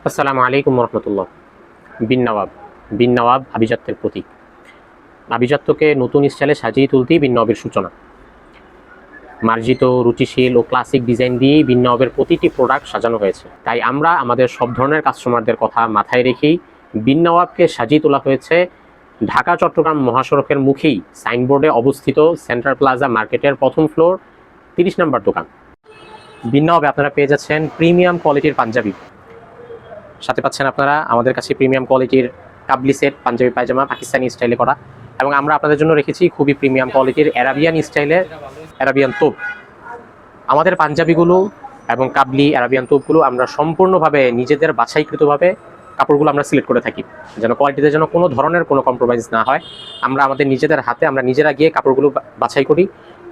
আসসালামু আলাইকুম রহমতুল্লাহ। বিন নওয়াব আভিজাত্যের প্রতীক। আভিজাত্যকে নতুন স্টাইলে সাজিয়ে তুলতেই বিন নওয়াবের সূচনা। মার্জিত, রুচিশীল ও ক্লাসিক ডিজাইন দিয়েই বিন নওয়াবের প্রতিটি প্রোডাক্ট সাজানো হয়েছে। তাই আমরা আমাদের সব ধরনের কাস্টমারদের কথা মাথায় রেখেই বিন নওয়াবকে সাজিয়ে তোলা হয়েছে ঢাকা চট্টগ্রাম মহাসড়কের মুখেই সাইনবোর্ডে অবস্থিত সেন্ট্রাল প্লাজা মার্কেটের প্রথম ফ্লোর 30 নম্বর দোকান। বিন নওয়াবে আপনারা পেয়ে যাচ্ছেন প্রিমিয়াম কোয়ালিটির পাঞ্জাবি, সাথে পাচ্ছেন আপনারা আমাদের কাছে প্রিমিয়াম কোয়ালিটির কাবলি সেট, পাঞ্জাবি পায়জামা পাকিস্তানি স্টাইলে করা, এবং আমরা আপনাদের জন্য রেখেছি খুবই প্রিমিয়াম কোয়ালিটির অ্যারাবিয়ান স্টাইলের অ্যারাবিয়ান তোপ। আমাদের পাঞ্জাবিগুলো এবং কাবলি অ্যারাবিয়ান তোপগুলো আমরা সম্পূর্ণভাবে নিজেদের বাছাইকৃতভাবে কাপড়গুলো আমরা সিলেক্ট করে থাকি, যেন কোয়ালিটিতে যেন কোনো ধরনের কোনো কম্প্রোমাইজ না হয়। আমরা আমাদের নিজেদের হাতে আমরা নিজেরা গিয়ে কাপড়গুলো বাছাই করি,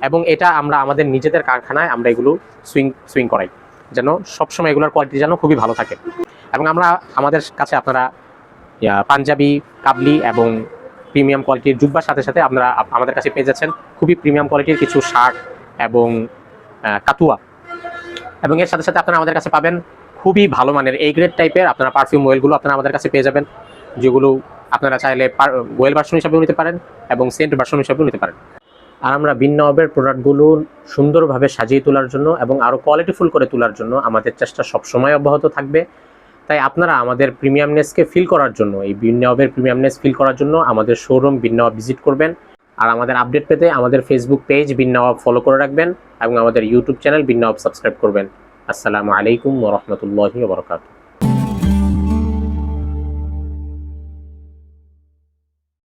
এবং এটা আমরা আমাদের নিজেদের কারখানায় আমরা এগুলো সুইং করাই, যেন সবসময় এগুলোর কোয়ালিটি যেন খুবই ভালো থাকে। এবং আমরা আমাদের কাছে আপনারা পাঞ্জাবি, কাবলি এবং প্রিমিয়াম কোয়ালিটির জুব্বার সাথে সাথে আপনারা আমাদের কাছে পেয়ে যাচ্ছেন খুবই প্রিমিয়াম কোয়ালিটির কিছু শার্ট এবং কাতুয়া, এবং এর সাথে সাথে আপনারা আমাদের কাছে পাবেন খুবই ভালো মানের এই গ্রেড টাইপের আপনারা পারফিউম ওয়েলগুলো আপনারা আমাদের কাছে পেয়ে যাবেন, যেগুলো আপনারা চাইলে ওয়েল ভার্সন হিসাবেও নিতে পারেন এবং সেন্ট ভার্সন হিসাবেও নিতে পারেন। আর আমরা বিন নওয়াবের প্রোডাক্টগুলো সুন্দরভাবে সাজিয়ে তোলার জন্য এবং আরও কোয়ালিটিফুল করে তোলার জন্য আমাদের চেষ্টা সবসময় অব্যাহত থাকবে। তাই আপনারা আমাদের প্রিমিয়ামনেসকে ফিল করার জন্য, এই বিন নওয়াবের প্রিমিয়ামনেস ফিল করার জন্য আমাদের শোরুম বিন নওয়াব ভিজিট করবেন। আর আমাদের আপডেট পেতে আমাদের ফেসবুক পেজ বিন নওয়াব ফলো করে রাখবেন এবং আমাদের ইউটিউব চ্যানেল বিন নওয়াব সাবস্ক্রাইব করবেন। আসসালামু আলাইকুম ওয়া রাহমাতুল্লাহি ওয়া বারাকাতুহু।